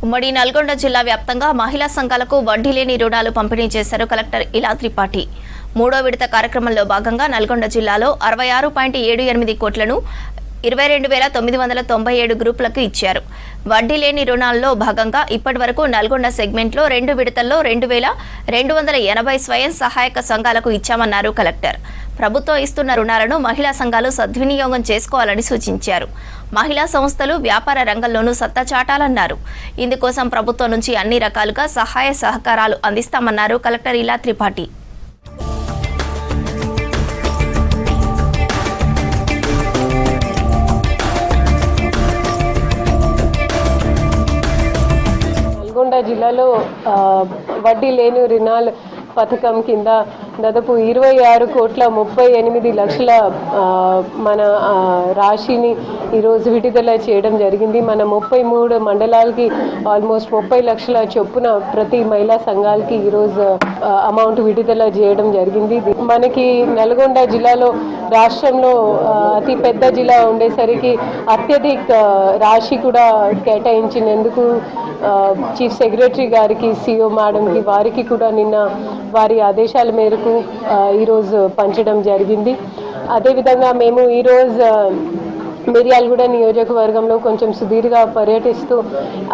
ఉమ్మడి నల్గొండ జిల్లా వ్యాప్తంగా మహిళా సంఘాలకు వడ్డీ లేని రుణాలు పంపిణీ చేశారు కలెక్టర్ ఇలా త్రిపాఠి. మూడో విడత కార్యక్రమంలో భాగంగా నల్గొండ జిల్లాలో 66.78 కోట్లను 22,997 గ్రూపులకు ఇచ్చారు. వడ్డీ లేని రుణాల్లో భాగంగా ఇప్పటి వరకు నల్గొండ సెగ్మెంట్లో 2 విడతల్లో 2,280 స్వయం సహాయక సంఘాలకు ఇచ్చామన్నారు కలెక్టర్. ప్రభుత్వం ఇస్తున్న రుణాలను మహిళా సంఘాలు సద్వినియోగం చేసుకోవాలని సూచించారు. మహిళా సంస్థలు వ్యాపార రంగంలోనూ సత్తా చాటాలన్నారు. ఇందుకోసం ప్రభుత్వం నుంచి అన్ని రకాలుగా సహాయ సహకారాలు అందిస్తామన్నారు కలెక్టర్ ఇలా త్రిపాఠి. నల్గొండ జిల్లాలో వడ్డీ లేని రుణాలు పథకం కింద దాదాపు 26,38,00,000 మన రాశిని ఈరోజు విడుదల చేయడం జరిగింది. మన 33 మండలాలకి ఆల్మోస్ట్ 30 లక్షల చొప్పున ప్రతి మహిళా సంఘాలకి ఈరోజు అమౌంట్ విడుదల చేయడం జరిగింది. మనకి నల్గొండ జిల్లాలో రాష్ట్రంలో అతి పెద్ద జిల్లా ఉండేసరికి అత్యధిక రాశి కూడా కేటాయించినందుకు చీఫ్ సెక్రటరీ గారికి, సిఓ మేడంకి, వారికి కూడా నిన్న వారి ఆదేశాల మేరకు ఈరోజు పంచడం జరిగింది. అదేవిధంగా మేము ఈరోజు మిర్యాలగూడ నియోజకవర్గంలో కొంచెం సుదీర్ఘ పర్యటిస్తూ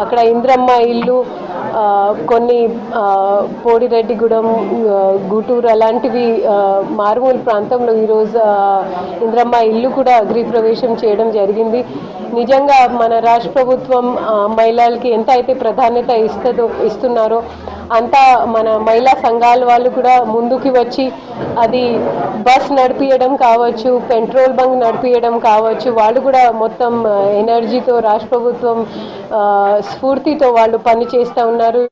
అక్కడ ఇంద్రమ్మ ఇల్లు, కొన్ని పోడిరెడ్డిగూడెం, గుటూరు అలాంటివి మారుమూల ప్రాంతంలో ఈరోజు ఇంద్రమ్మ ఇల్లు కూడా గృహప్రవేశం చేయడం జరిగింది. నిజంగా మన రాష్ట్ర ప్రభుత్వం మహిళలకి ఎంత అయితే ప్రాధాన్యత ఇస్తున్నారో అంతా మన మహిళా సంఘాల వాళ్ళు కూడా ముందుకు వచ్చి అది బస్ నడిపియడం కావచ్చు, పెట్రోల్ బంక్ నడిపియడం కావచ్చు, వాళ్ళు కూడా మొత్తం ఎనర్జీతో రాష్ట్ర ప్రభుత్వం స్ఫూర్తితో వాళ్ళు పని చేస్తూ ఉన్నారు.